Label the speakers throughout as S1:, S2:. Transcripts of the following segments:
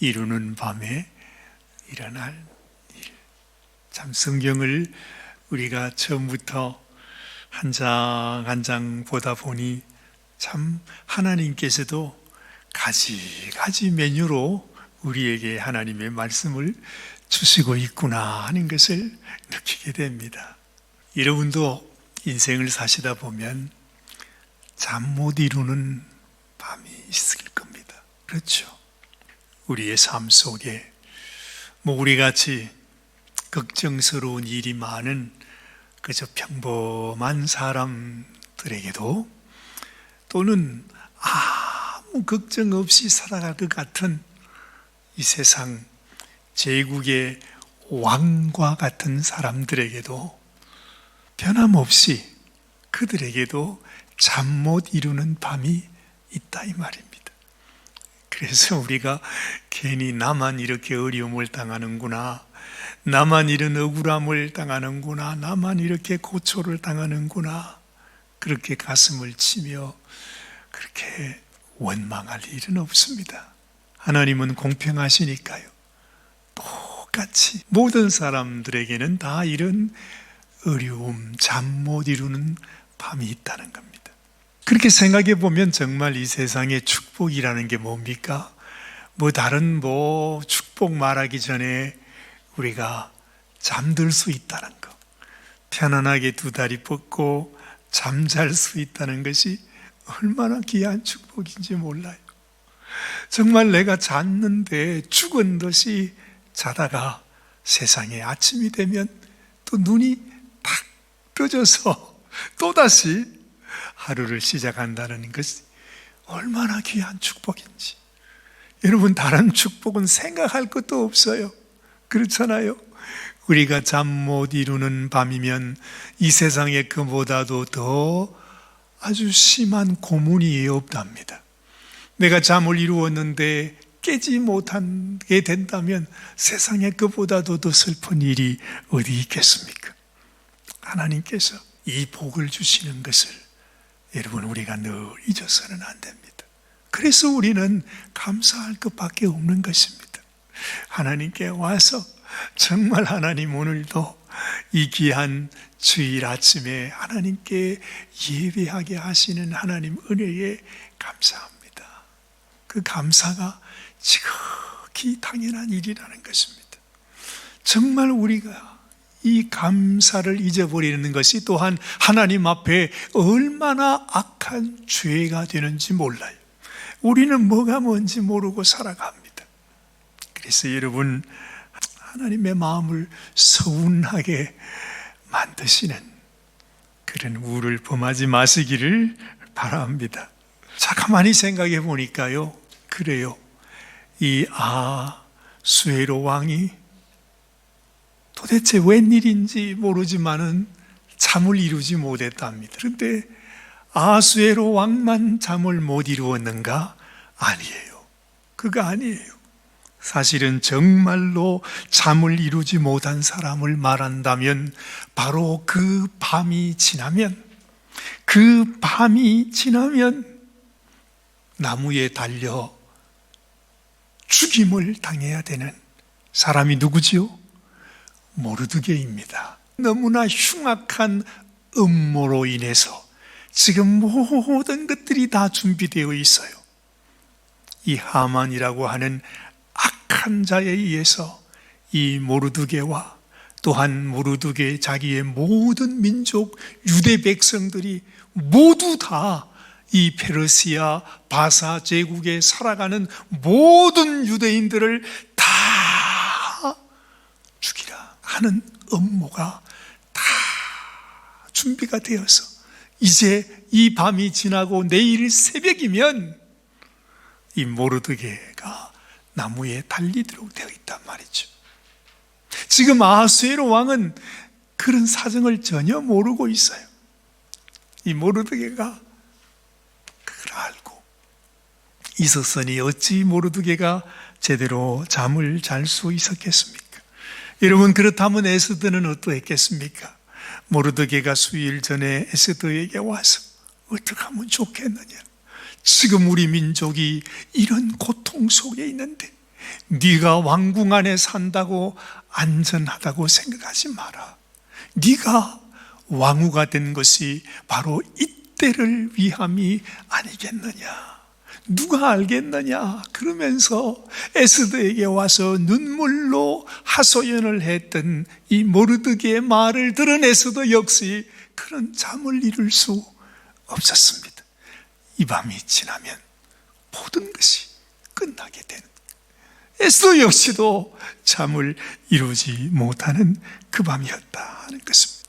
S1: 이루는 밤에 일어날 일. 참 성경을 우리가 처음부터 한 장 한 장 보다 보니 참 하나님께서도 가지 메뉴로 우리에게 하나님의 말씀을 주시고 있구나 하는 것을 느끼게 됩니다. 여러분도 인생을 사시다 보면 잠 못 이루는 밤이 있을 겁니다. 그렇죠? 우리의 삶 속에 우리같이 걱정스러운 일이 많은 그저 평범한 사람들에게도 또는 아무 걱정 없이 살아갈 것 같은 이 세상 제국의 왕과 같은 사람들에게도 변함없이 그들에게도 잠 못 이루는 밤이 있다 이 말입니다. 그래서 우리가 괜히 나만 이렇게 어려움을 당하는구나, 나만 이런 억울함을 당하는구나, 나만 이렇게 고초를 당하는구나, 그렇게 가슴을 치며 그렇게 원망할 일은 없습니다. 하나님은 공평하시니까요. 똑같이 모든 사람들에게는 다 이런 어려움, 잠 못 이루는 밤이 있다는 겁니다. 그렇게 생각해 보면 정말 이 세상의 축복이라는 게 뭡니까? 다른 축복 말하기 전에 우리가 잠들 수 있다는 것, 편안하게 두 다리 뻗고 잠잘 수 있다는 것이 얼마나 귀한 축복인지 몰라요. 정말 내가 잤는데 죽은 듯이 자다가 세상에 아침이 되면 또 눈이 탁 떠져서 또다시 하루를 시작한다는 것이 얼마나 귀한 축복인지. 여러분, 다른 축복은 생각할 것도 없어요. 그렇잖아요. 우리가 잠 못 이루는 밤이면 이 세상에 그보다도 더 아주 심한 고문이 없답니다. 내가 잠을 이루었는데 깨지 못하게 된다면 세상에 그보다도 더 슬픈 일이 어디 있겠습니까? 하나님께서 이 복을 주시는 것을 여러분, 우리가 늘 잊어서는 안 됩니다. 그래서 우리는 감사할 것밖에 없는 것입니다. 하나님께 와서 정말 하나님 오늘도 이 귀한 주일 아침에 하나님께 예배하게 하시는 하나님 은혜에 감사합니다. 그 감사가 지극히 당연한 일이라는 것입니다. 정말 우리가 이 감사를 잊어버리는 것이 또한 하나님 앞에 얼마나 악한 죄가 되는지 몰라요. 우리는 뭐가 뭔지 모르고 살아갑니다. 그래서 여러분, 하나님의 마음을 서운하게 만드시는 그런 우를 범하지 마시기를 바랍니다. 자, 가만히 생각해 보니까요, 그래요. 이 아수에로 왕이 도대체 웬일인지 모르지만은 잠을 이루지 못했답니다. 그런데 아수에로 왕만 잠을 못 이루었는가? 아니에요. 그거 아니에요. 사실은 정말로 잠을 이루지 못한 사람을 말한다면 바로 그 밤이 지나면 나무에 달려 죽임을 당해야 되는 사람이 누구지요? 모르드게입니다. 너무나 흉악한 음모로 인해서 지금 모든 것들이 다 준비되어 있어요. 이 하만이라고 하는 악한 자에 의해서 이 모르드게와 또한 모르드게 자기의 모든 민족 유대 백성들이 모두 다 이 페르시아 바사 제국에 살아가는 모든 유대인들을 다 죽이라 하는 음모가 다 준비가 되어서 이제 이 밤이 지나고 내일 새벽이면 이 모르드게가 나무에 달리도록 되어 있단 말이죠. 지금 아하수에로 왕은 그런 사정을 전혀 모르고 있어요. 이 모르드게가 그걸 알고 있었으니 어찌 모르드게가 제대로 잠을 잘 수 있었겠습니까? 여러분, 그렇다면 에스더는 어떠했겠습니까? 모르드게가 수일 전에 에스더에게 와서 어떻게 하면 좋겠느냐, 지금 우리 민족이 이런 고통 속에 있는데 네가 왕궁 안에 산다고 안전하다고 생각하지 마라. 네가 왕후가 된 것이 바로 이때를 위함이 아니겠느냐. 누가 알겠느냐. 그러면서 에스더에게 와서 눈물로 하소연을 했던 이 모르드게의 말을 들은 에스더 역시 그런 잠을 이룰 수 없었습니다. 이 밤이 지나면 모든 것이 끝나게 되는, 에스더 역시도 잠을 이루지 못하는 그 밤이었다 하는 것입니다.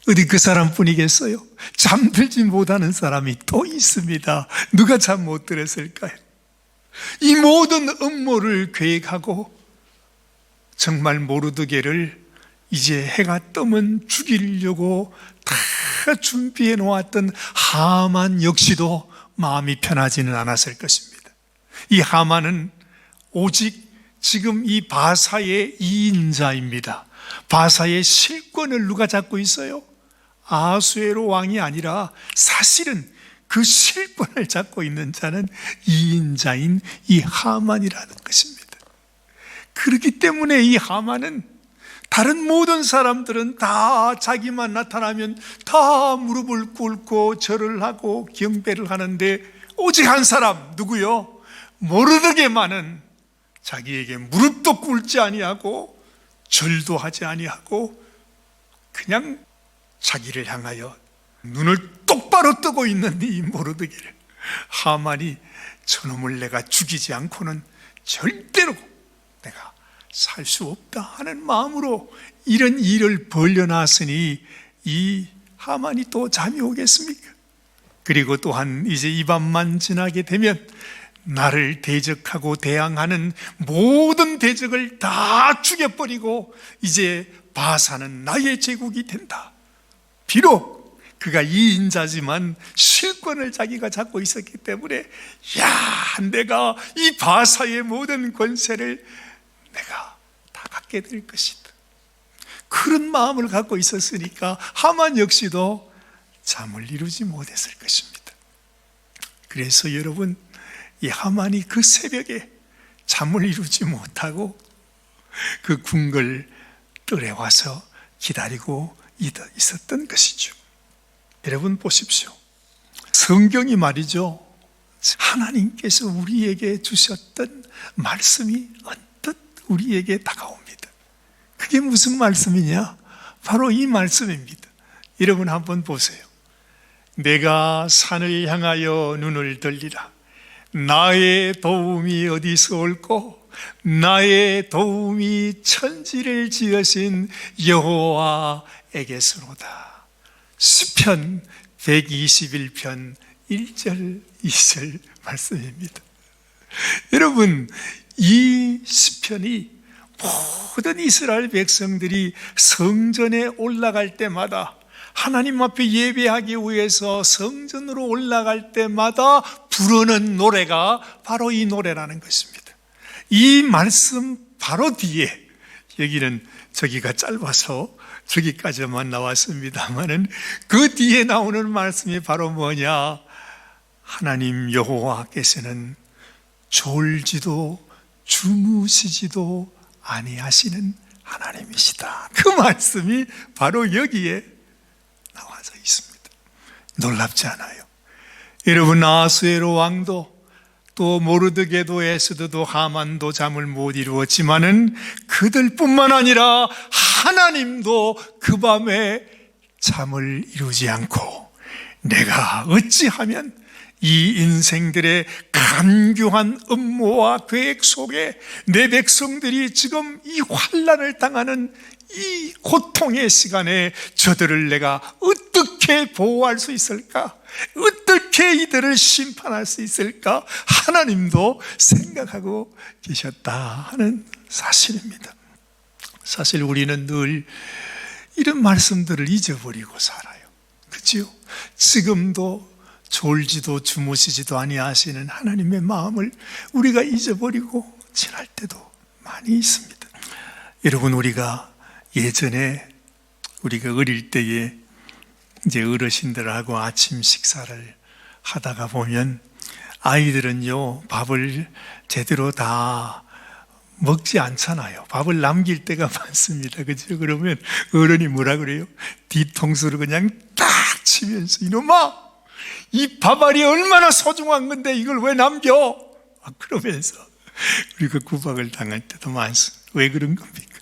S1: 어디 그 사람뿐이겠어요? 잠들지 못하는 사람이 또 있습니다. 누가 잠 못 들었을까요? 이 모든 음모를 계획하고 정말 모르드게를 이제 해가 뜨면 죽이려고 다 준비해 놓았던 하만 역시도 마음이 편하지는 않았을 것입니다. 이 하만은 오직 지금 이 바사의 2인자입니다. 바사의 실권을 누가 잡고 있어요? 아수에로 왕이 아니라 사실은 그 실권을 잡고 있는 자는 2인자인 이 하만이라는 것입니다. 그렇기 때문에 이 하만은 다른 모든 사람들은 다 자기만 나타나면 다 무릎을 꿇고 절을 하고 경배를 하는데 오직 한 사람, 누구요? 모르드게만은 자기에게 무릎도 꿇지 아니하고 절도 하지 아니하고 그냥 자기를 향하여 눈을 똑바로 뜨고 있는 이 모르드게를, 하만이 저놈을 내가 죽이지 않고는 절대로 내가 살 수 없다 하는 마음으로 이런 일을 벌려놨으니 이 하만이 또 잠이 오겠습니까? 그리고 또한 이제 이 밤만 지나게 되면 나를 대적하고 대항하는 모든 대적을 다 죽여버리고 이제 바사는 나의 제국이 된다. 비록 그가 2인자지만 실권을 자기가 잡고 있었기 때문에 내가 이 바사의 모든 권세를 내가 다 갖게 될 것이다. 그런 마음을 갖고 있었으니까 하만 역시도 잠을 이루지 못했을 것입니다. 그래서 여러분, 이 하만이 그 새벽에 잠을 이루지 못하고 그 궁궐 뜰에 와서 기다리고 있었던 것이죠. 여러분 보십시오. 성경이 말이죠, 하나님께서 우리에게 주셨던 말씀이 언뜻 우리에게 다가옵니다. 그게 무슨 말씀이냐? 바로 이 말씀입니다. 여러분 한번 보세요. 내가 산을 향하여 눈을 들리라. 나의 도움이 어디서 올꼬? 나의 도움이 천지를 지으신 여호와에게서로다. 시편 121편 1절 2절 말씀입니다. 여러분, 이 시편이 모든 이스라엘 백성들이 성전에 올라갈 때마다, 하나님 앞에 예배하기 위해서 성전으로 올라갈 때마다 부르는 노래가 바로 이 노래라는 것입니다. 이 말씀 바로 뒤에, 여기는 저기가 짧아서 저기까지만 나왔습니다만은 그 뒤에 나오는 말씀이 바로 뭐냐? 하나님 여호와께서는 졸지도 주무시지도 아니하시는 하나님이시다. 그 말씀이 바로 여기에 나와져 있습니다. 놀랍지 않아요? 여러분, 아수에로 왕도 또 모르드게도 에스더도 하만도 잠을 못 이루었지만은 그들뿐만 아니라 하나님도 그 밤에 잠을 이루지 않고, 내가 어찌하면 이 인생들의 간교한 음모와 계획 속에 내 백성들이 지금 이 환난을 당하는 이 고통의 시간에 저들을 내가 어떻게 보호할 수 있을까? 어떻게 이들을 심판할 수 있을까? 하나님도 생각하고 계셨다 하는 사실입니다. 사실 우리는 늘 이런 말씀들을 잊어버리고 살아요. 그렇죠? 지금도 졸지도 주무시지도 아니하시는 하나님의 마음을 우리가 잊어버리고 지날 때도 많이 있습니다. 여러분, 우리가 예전에 우리가 어릴 때에 이제 어르신들하고 아침 식사를 하다가 보면 아이들은요, 밥을 제대로 다 먹지 않잖아요. 밥을 남길 때가 많습니다. 그죠? 그러면 어른이 뭐라 그래요? 뒤통수를 그냥 딱 치면서, 이놈아! 이 밥알이 얼마나 소중한 건데 이걸 왜 남겨? 그러면서 우리가 구박을 당할 때도 많습니다. 왜 그런 겁니까?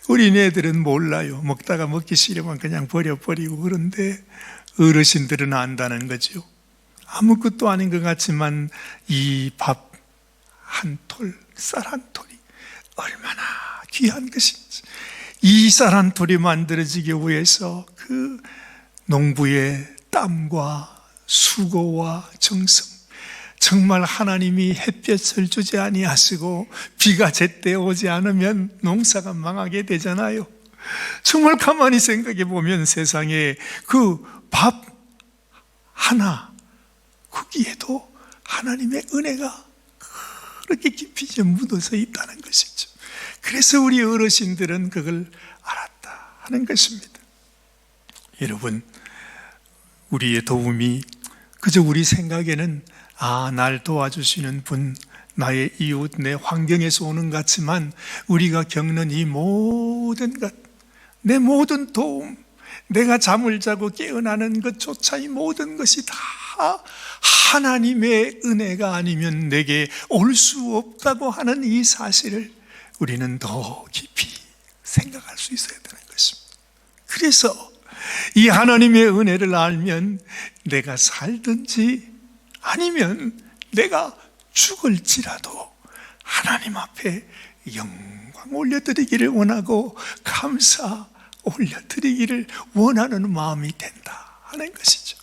S1: 어린애들은 몰라요. 먹다가 먹기 싫으면 그냥 버려버리고, 그런데 어르신들은 안다는 거죠. 아무것도 아닌 것 같지만 이 밥 한 톨, 쌀 한 톨이 얼마나 귀한 것인지, 이 쌀 한 톨이 만들어지기 위해서 그 농부의 땀과 수고와 정성, 정말 하나님이 햇볕을 주지 아니하시고 비가 제때 오지 않으면 농사가 망하게 되잖아요. 정말 가만히 생각해 보면 세상에 그 밥 하나, 거기에도 하나님의 은혜가 그렇게 깊이 묻어서 있다는 것이죠. 그래서 우리 어르신들은 그걸 알았다 하는 것입니다. 여러분, 우리의 도움이 그저 우리 생각에는 날 도와주시는 분, 나의 이웃, 내 환경에서 오는 것 같지만, 우리가 겪는 이 모든 것, 내 모든 도움, 내가 잠을 자고 깨어나는 것조차 이 모든 것이 다 하나님의 은혜가 아니면 내게 올 수 없다고 하는 이 사실을 우리는 더 깊이 생각할 수 있어야 되는 것입니다. 그래서 이 하나님의 은혜를 알면 내가 살든지 아니면 내가 죽을지라도 하나님 앞에 영광 올려드리기를 원하고 감사 올려드리기를 원하는 마음이 된다 하는 것이죠.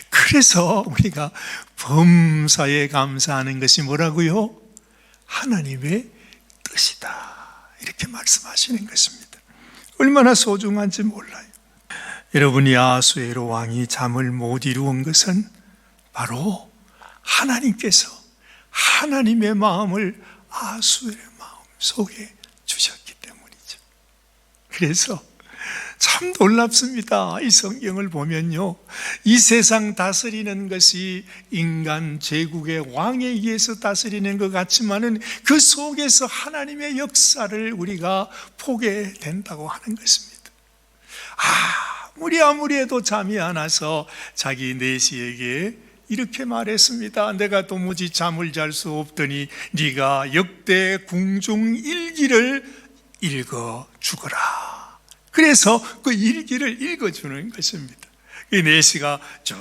S1: 그래서 우리가 범사에 감사하는 것이 뭐라고요? 하나님의 뜻이다, 이렇게 말씀하시는 것입니다. 얼마나 소중한지 몰라요. 여러분이 아하수에로 왕이 잠을 못 이루은 것은 바로 하나님께서 하나님의 마음을 아하수에로의 마음 속에 주셨기 때문이죠. 그래서 참 놀랍습니다. 이 성경을 보면요, 이 세상 다스리는 것이 인간 제국의 왕에 의해서 다스리는 것 같지만은 그 속에서 하나님의 역사를 우리가 보게 된다고 하는 것입니다. 아무리 해도 잠이 안 와서 자기 내시에게 이렇게 말했습니다. 내가 도무지 잠을 잘 수 없더니 네가 역대 궁중 일기를 읽어 주거라. 그래서 그 일기를 읽어주는 것입니다. 이 내시가 쭉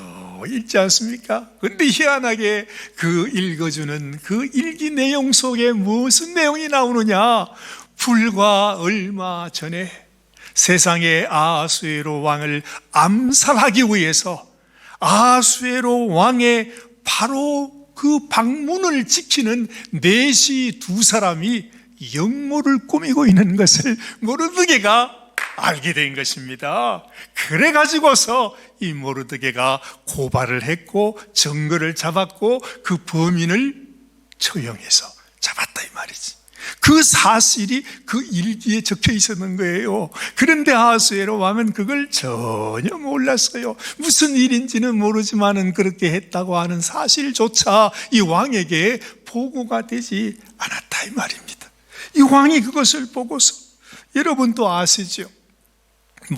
S1: 읽지 않습니까? 근데 희한하게 그 읽어주는 그 일기 내용 속에 무슨 내용이 나오느냐? 불과 얼마 전에 세상의 아하수에로 왕을 암살하기 위해서 아하수에로 왕의 바로 그 방문을 지키는 내시 두 사람이 역모를 꾸미고 있는 것을 모르드게가 알게 된 것입니다. 그래가지고서 이 모르드게가 고발을 했고 증거를 잡았고 그 범인을 처형해서 잡았다 이 말이지. 그 사실이 그 일기에 적혀 있었는 거예요. 그런데 아하수에로 왕은 그걸 전혀 몰랐어요. 무슨 일인지는 모르지만은 그렇게 했다고 하는 사실조차 이 왕에게 보고가 되지 않았다 이 말입니다. 이 왕이 그것을 보고서, 여러분도 아시죠?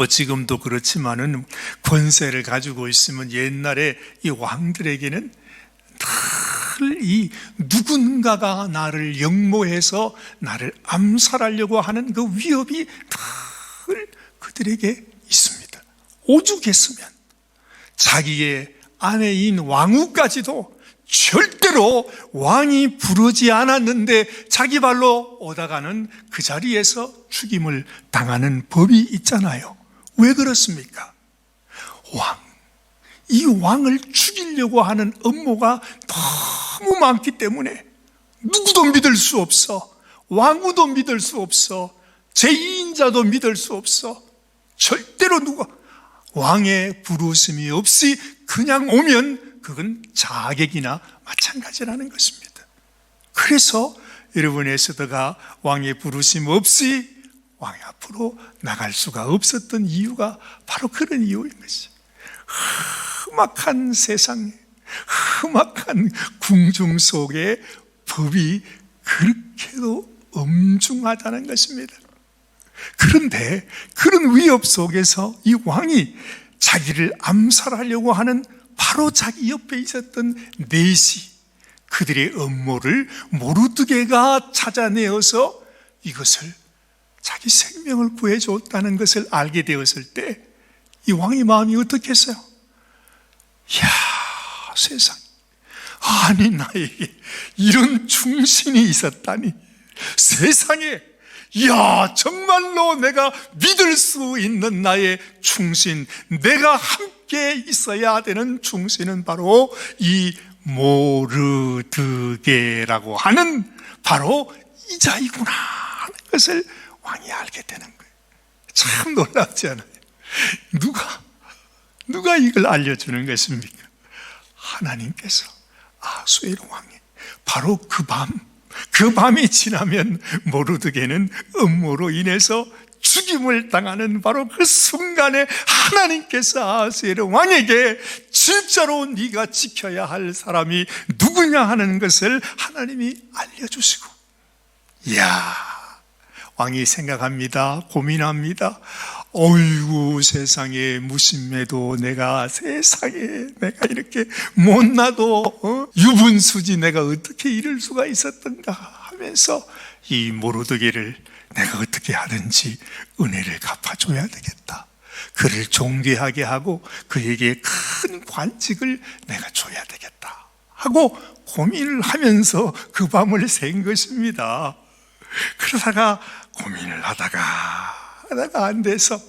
S1: 지금도 그렇지만은 권세를 가지고 있으면 옛날에 이 왕들에게는 늘 이 누군가가 나를 역모해서 나를 암살하려고 하는 그 위협이 늘 그들에게 있습니다. 오죽했으면 자기의 아내인 왕후까지도 절대로 왕이 부르지 않았는데 자기 발로 오다가는 그 자리에서 죽임을 당하는 법이 있잖아요. 왜 그렇습니까? 이 왕을 죽이려고 하는 음모가 너무 많기 때문에 누구도 믿을 수 없어. 왕후도 믿을 수 없어. 제2인자도 믿을 수 없어. 절대로 누가 왕의 부르심이 없이 그냥 오면 그건 자객이나 마찬가지라는 것입니다. 그래서 여러분 에스더가 왕의 부르심 없이 왕 앞으로 나갈 수가 없었던 이유가 바로 그런 이유인 것이죠. 험악한 세상에, 험악한 궁중 속에 법이 그렇게도 엄중하다는 것입니다. 그런데 그런 위협 속에서 이 왕이 자기를 암살하려고 하는 바로 자기 옆에 있었던 넷이 그들의 음모를 모르드게가 찾아내어서 이것을 자기 생명을 구해줬다는 것을 알게 되었을 때 이 왕의 마음이 어떻겠어요? 이야, 세상, 아니 나에게 이런 충신이 있었다니. 세상에, 이야, 정말로 내가 믿을 수 있는 나의 충신, 내가 함께 있어야 되는 충신은 바로 이 모르드게라고 하는 바로 이자이구나 하는 것을 왕이 알게 되는 거예요. 참 놀랍지 않아요? 누가 이걸 알려주는 것입니까? 하나님께서 아수에로 왕이 바로 그 밤이 지나면 모르드게는 음모로 인해서 죽임을 당하는 바로 그 순간에 하나님께서 아수에로 왕에게 진짜로 네가 지켜야 할 사람이 누구냐 하는 것을 하나님이 알려주시고, 이야, 왕이 생각합니다. 고민합니다. 어이구, 세상에, 무심해도 내가 이렇게 못나도 유분수지 내가 어떻게 이럴 수가 있었던가 하면서 이 모르드게를 내가 어떻게 하든지 은혜를 갚아줘야 되겠다. 그를 존귀하게 하고 그에게 큰 관직을 내가 줘야 되겠다 하고 고민을 하면서 그 밤을 샌 것입니다. 그러다가 고민을 하다가 안 돼서,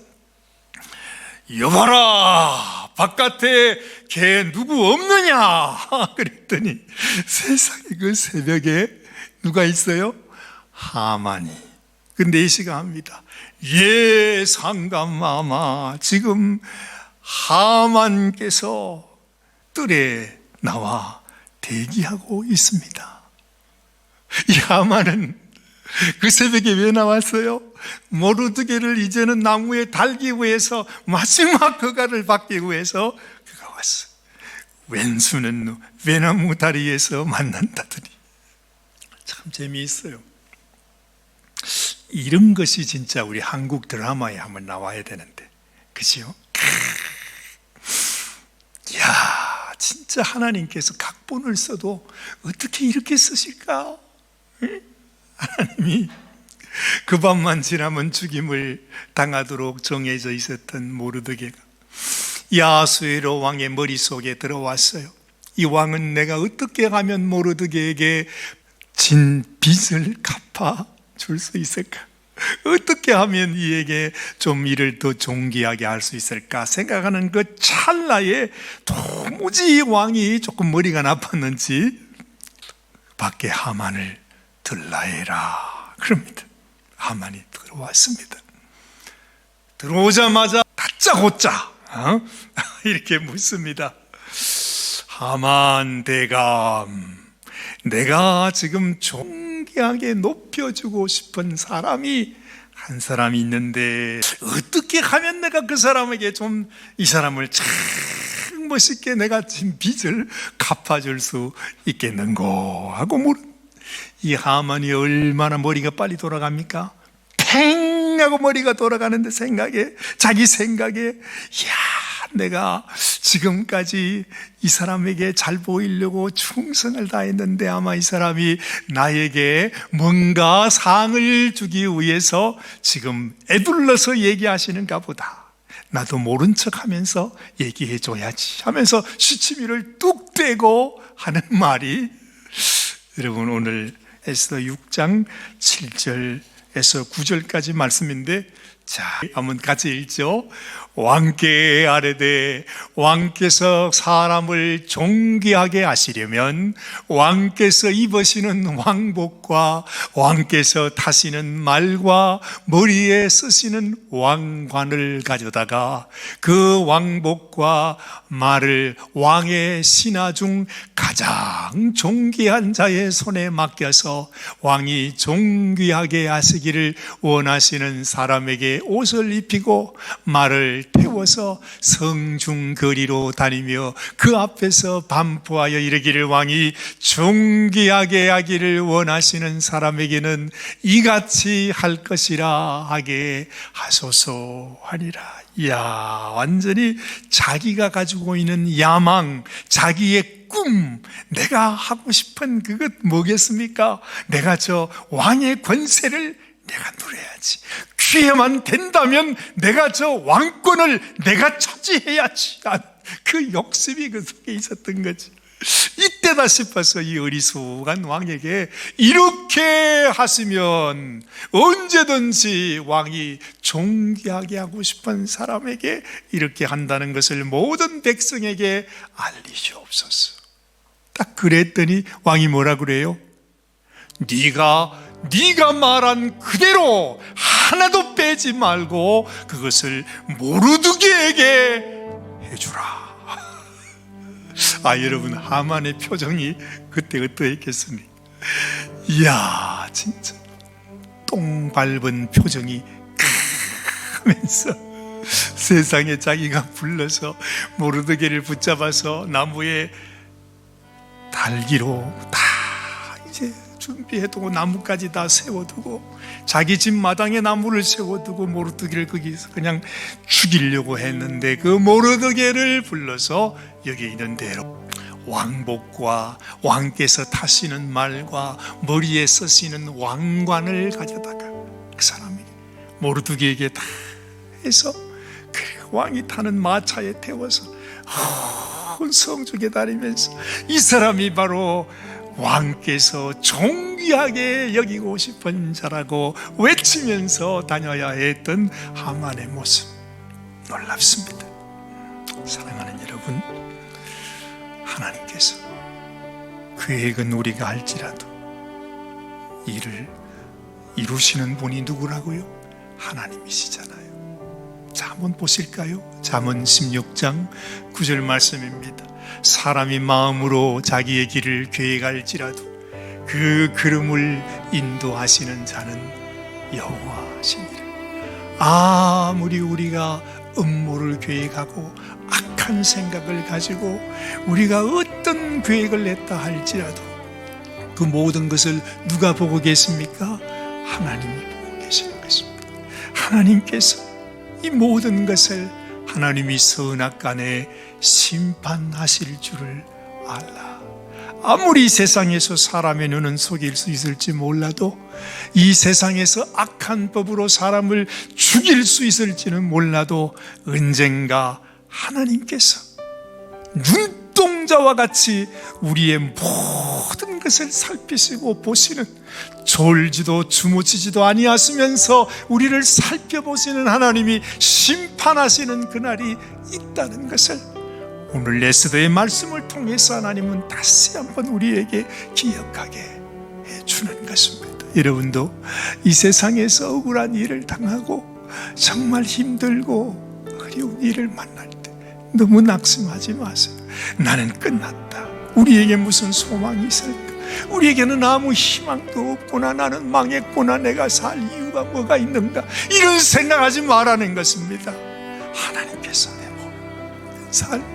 S1: 여봐라, 바깥에 개 누구 없느냐 그랬더니 세상에 그 새벽에 누가 있어요? 하만이. 그 4시가 합니다. 예, 상감마마, 지금 하만께서 뜰에 나와 대기하고 있습니다. 이 하만은 그 새벽에 왜 나왔어요? 모르드게를 이제는 나무에 달기 위해서, 마지막 허가를 받기 위해서 그가 왔어. 왼수는 외나무 다리에서 만난다더니. 참 재미있어요. 이런 것이 진짜 우리 한국 드라마에 한번 나와야 되는데, 그죠? 이야, 진짜 하나님께서 각본을 써도 어떻게 이렇게 쓰실까? 하나님이 그 밤만 지나면 죽임을 당하도록 정해져 있었던 모르드게가 이 아수에로 왕의 머릿속에 들어왔어요. 이 왕은 내가 어떻게 하면 모르드게에게 진 빚을 갚아 줄 수 있을까? 어떻게 하면 이에게 좀 일을 더 존귀하게 할 수 있을까 생각하는 그 찰나에 도무지 왕이 조금 머리가 나빴는지 밖에 하만을 들라해라 그럽니다. 하만이 들어왔습니다. 들어오자마자 다짜고짜 이렇게 묻습니다. 하만 대감, 내가 지금 존귀하게 높여주고 싶은 사람이 한 사람이 있는데 어떻게 하면 내가 그 사람에게 좀 이 사람을 참 멋있게 내가 진 빚을 갚아줄 수 있겠는고 하고 이 하만이 얼마나 머리가 빨리 돌아갑니까? 팽 하고 머리가 돌아가는데 자기 생각에, 이야, 내가 지금까지 이 사람에게 잘 보이려고 충성을 다했는데 아마 이 사람이 나에게 뭔가 상을 주기 위해서 지금 애둘러서 얘기하시는가 보다. 나도 모른 척 하면서 얘기해 줘야지 하면서 시치미를 뚝 떼고 하는 말이, 여러분, 오늘 에스더 6장 7절에서 9절까지 말씀인데, 자, 한번 같이 읽죠. 왕께 아뢰되 왕께서 사람을 존귀하게 하시려면 왕께서 입으시는 왕복과 왕께서 타시는 말과 머리에 쓰시는 왕관을 가져다가 그 왕복과 말을 왕의 신하 중 가장 존귀한 자의 손에 맡겨서 왕이 존귀하게 하시기를 원하시는 사람에게 옷을 입히고 말을 태워서 성중거리로 다니며 그 앞에서 반포하여 이르기를 왕이 존귀하게 하기를 원하시는 사람에게는 이같이 할 것이라 하게 하소서 하니라. 이야, 완전히 자기가 가지고 있는 야망, 자기의 꿈, 내가 하고 싶은 그것 뭐겠습니까? 내가 저 왕의 권세를 내가 누려야지. 기회만 된다면 내가 저 왕권을 내가 차지해야지. 그 욕심이 그 속에 있었던 거지. 이때다 싶어서 이 어리숙한 왕에게 이렇게 하시면 언제든지 왕이 존귀하게 하고 싶은 사람에게 이렇게 한다는 것을 모든 백성에게 알리시옵소서. 딱 그랬더니 왕이 뭐라 그래요? 네가 말한 그대로 하나도 빼지 말고 그것을 모르드게에게 해주라. 여러분, 하만의 표정이 그때 어떠했겠습니까? 이야, 진짜 똥 밟은 표정이 크면서 세상에 자기가 불러서 모르드게를 붙잡아서 나무에 달기로 다 이제 준비해두고 나무까지 다 세워두고 자기 집 마당에 나무를 세워두고 모르드게를 거기서 그냥 죽이려고 했는데 그 모르드게를 불러서 여기 있는 대로 왕복과 왕께서 타시는 말과 머리에 쓰시는 왕관을 가져다가 그 사람에게 모르드게에게 다 해서 그 왕이 타는 마차에 태워서 온 성중에 다니면서 이 사람이 바로 왕께서 존귀하게 여기고 싶은 자라고 외치면서 다녀야 했던 하만의 모습, 놀랍습니다. 사랑하는 여러분, 하나님께서 계획은 우리가 알지라도 이를 이루시는 분이 누구라고요? 하나님이시잖아요. 자, 한번 보실까요? 잠언 16장 9절 말씀입니다. 사람이 마음으로 자기의 길을 계획할지라도 그 걸음을 인도하시는 자는 여호와시니라. 아무리 우리가 음모를 계획하고 악한 생각을 가지고 우리가 어떤 계획을 냈다 할지라도 그 모든 것을 누가 보고 계십니까? 하나님이 보고 계시는 것입니다. 하나님께서 이 모든 것을 하나님이 선악간에 심판하실 줄을 알라. 아무리 세상에서 사람의 눈은 속일 수 있을지 몰라도 이 세상에서 악한 법으로 사람을 죽일 수 있을지는 몰라도 언젠가 하나님께서 눈동자와 같이 우리의 모든 것을 살피시고 보시는, 졸지도 주무시지도 아니하시면서 우리를 살펴보시는 하나님이 심판하시는 그날이 있다는 것을 오늘 에스더의 말씀을 통해서 하나님은 다시 한번 우리에게 기억하게 해주는 것입니다. 여러분도 이 세상에서 억울한 일을 당하고 정말 힘들고 어려운 일을 만날 때 너무 낙심하지 마세요. 나는 끝났다. 우리에게 무슨 소망이 있을까? 우리에게는 아무 희망도 없구나. 나는 망했구나. 내가 살 이유가 뭐가 있는가? 이런 생각하지 말라는 것입니다. 하나님께서 내 모든 삶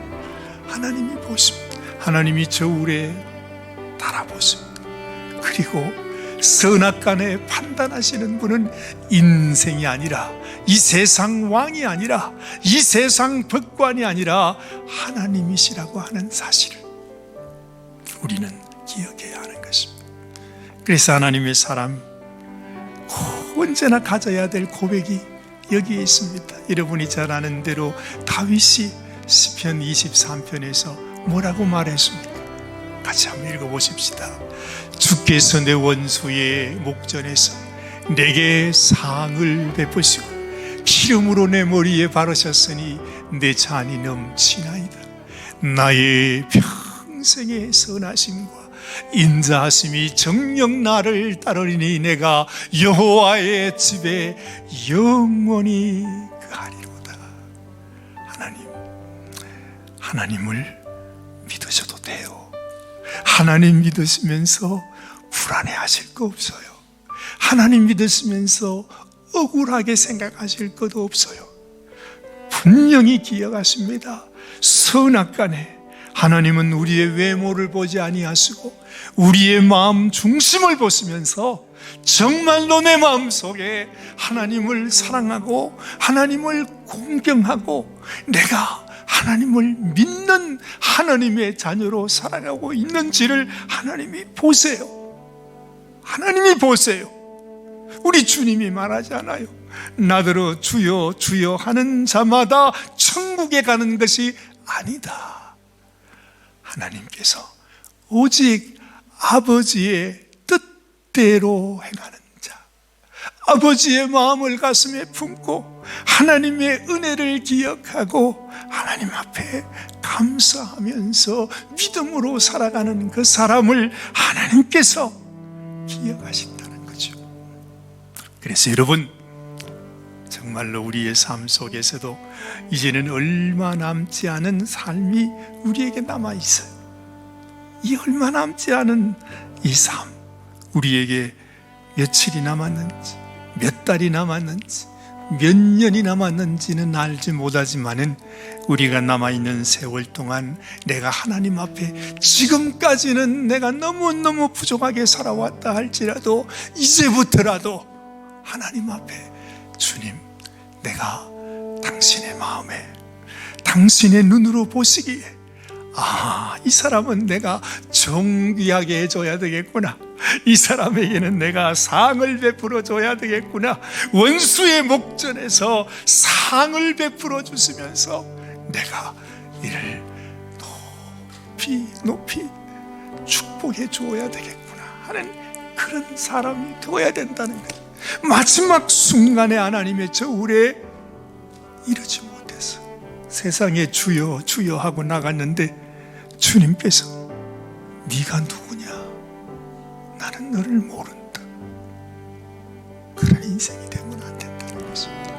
S1: 하나님이 보십니다. 하나님이 저울에 달아보십니다. 그리고 선악간에 판단하시는 분은 인생이 아니라, 이 세상 왕이 아니라, 이 세상 법관이 아니라 하나님이시라고 하는 사실을 우리는 기억해야 하는 것입니다. 그래서 하나님의 사람 언제나 가져야 될 고백이 여기에 있습니다. 여러분이 잘 아는 대로 다윗이 시편 23편에서 뭐라고 말했습니까? 같이 한번 읽어보십시다. 주께서 내 원수의 목전에서 내게 상을 베푸시고 기름으로 내 머리에 바르셨으니 내 잔이 넘치나이다. 나의 평생의 선하심과 인자하심이 정녕 나를 따르리니 내가 여호와의 집에 영원히 거하리로다. 하나님을 믿으셔도 돼요. 하나님 믿으시면서 불안해하실 거 없어요. 하나님 믿으시면서 억울하게 생각하실 것도 없어요. 분명히 기억하십니다. 선악간에 하나님은 우리의 외모를 보지 아니하시고 우리의 마음 중심을 보시면서 정말로 내 마음속에 하나님을 사랑하고 하나님을 공경하고 내가 하나님을 믿는 하나님의 자녀로 살아가고 있는지를 하나님이 보세요. 하나님이 보세요. 우리 주님이 말하잖아요. 나더러 주여 주여 하는 자마다 천국에 가는 것이 아니다. 하나님께서 오직 아버지의 뜻대로 행하는 자, 아버지의 마음을 가슴에 품고 하나님의 은혜를 기억하고 하나님 앞에 감사하면서 믿음으로 살아가는 그 사람을 하나님께서 기억하신다는 거죠. 그래서 여러분, 정말로 우리의 삶 속에서도 이제는 얼마 남지 않은 삶이 우리에게 남아 있어요. 이 얼마 남지 않은 이 삶, 우리에게 며칠이 남았는지, 몇 달이 남았는지, 몇 년이 남았는지는 알지 못하지만은 우리가 남아있는 세월 동안 내가 하나님 앞에 지금까지는 내가 너무너무 부족하게 살아왔다 할지라도 이제부터라도 하나님 앞에 주님, 내가 당신의 마음에 당신의 눈으로 보시기에 이 사람은 내가 존귀하게 해줘야 되겠구나, 이 사람에게는 내가 상을 베풀어 줘야 되겠구나, 원수의 목전에서 상을 베풀어 주시면서 내가 이를 높이 축복해 주어야 되겠구나 하는 그런 사람이 되어야 된다는 거예요. 마지막 순간에 하나님의 저울에 이르지 못해서 세상에 주여 주여 하고 나갔는데 주님께서 네가 누구냐? 나는 너를 모른다. 그런 인생이 되면 안 된다는 것입니다.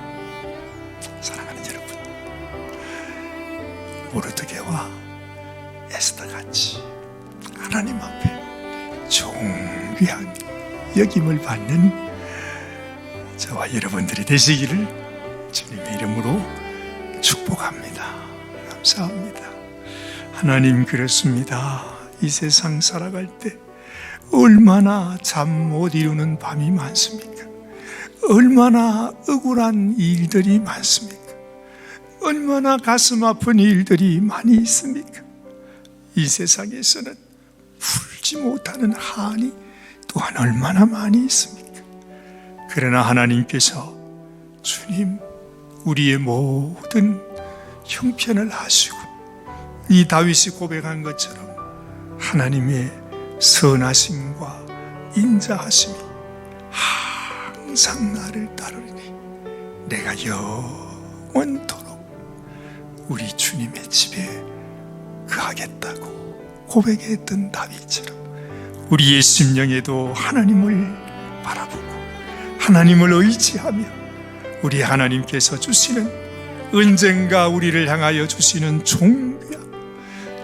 S1: 사랑하는 여러분, 모르드게와 에스더같이 하나님 앞에 존귀한 여김을 받는 저와 여러분들이 되시기를 주님의 이름으로 축복합니다. 감사합니다. 하나님, 그렇습니다. 이 세상 살아갈 때 얼마나 잠 못 이루는 밤이 많습니까? 얼마나 억울한 일들이 많습니까? 얼마나 가슴 아픈 일들이 많이 있습니까? 이 세상에서는 풀지 못하는 한이 또한 얼마나 많이 있습니까? 그러나 하나님께서 주님, 우리의 모든 형편을 아시고 이 다윗이 고백한 것처럼 하나님의 선하심과 인자하심이 항상 나를 따르니 내가 영원토록 우리 주님의 집에 거하겠다고 고백했던 다윗처럼 우리의 심령에도 하나님을 바라보고 하나님을 의지하며 우리 하나님께서 주시는 언젠가 우리를 향하여 주시는 존귀한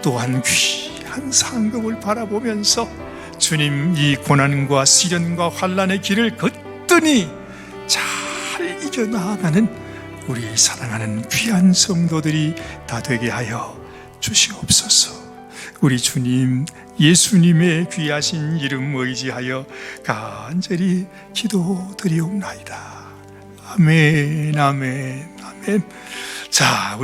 S1: 또한 귀한 상급을 바라보면서 주님, 이 고난과 시련과 환난의 길을 거뜬히 잘 이겨나가는 우리 사랑하는 귀한 성도들이 다 되게 하여 주시옵소서. 우리 주님 예수님의 귀하신 이름 의지하여 간절히 기도드리옵나이다. 아멘, 아멘, 아멘. 자, 우리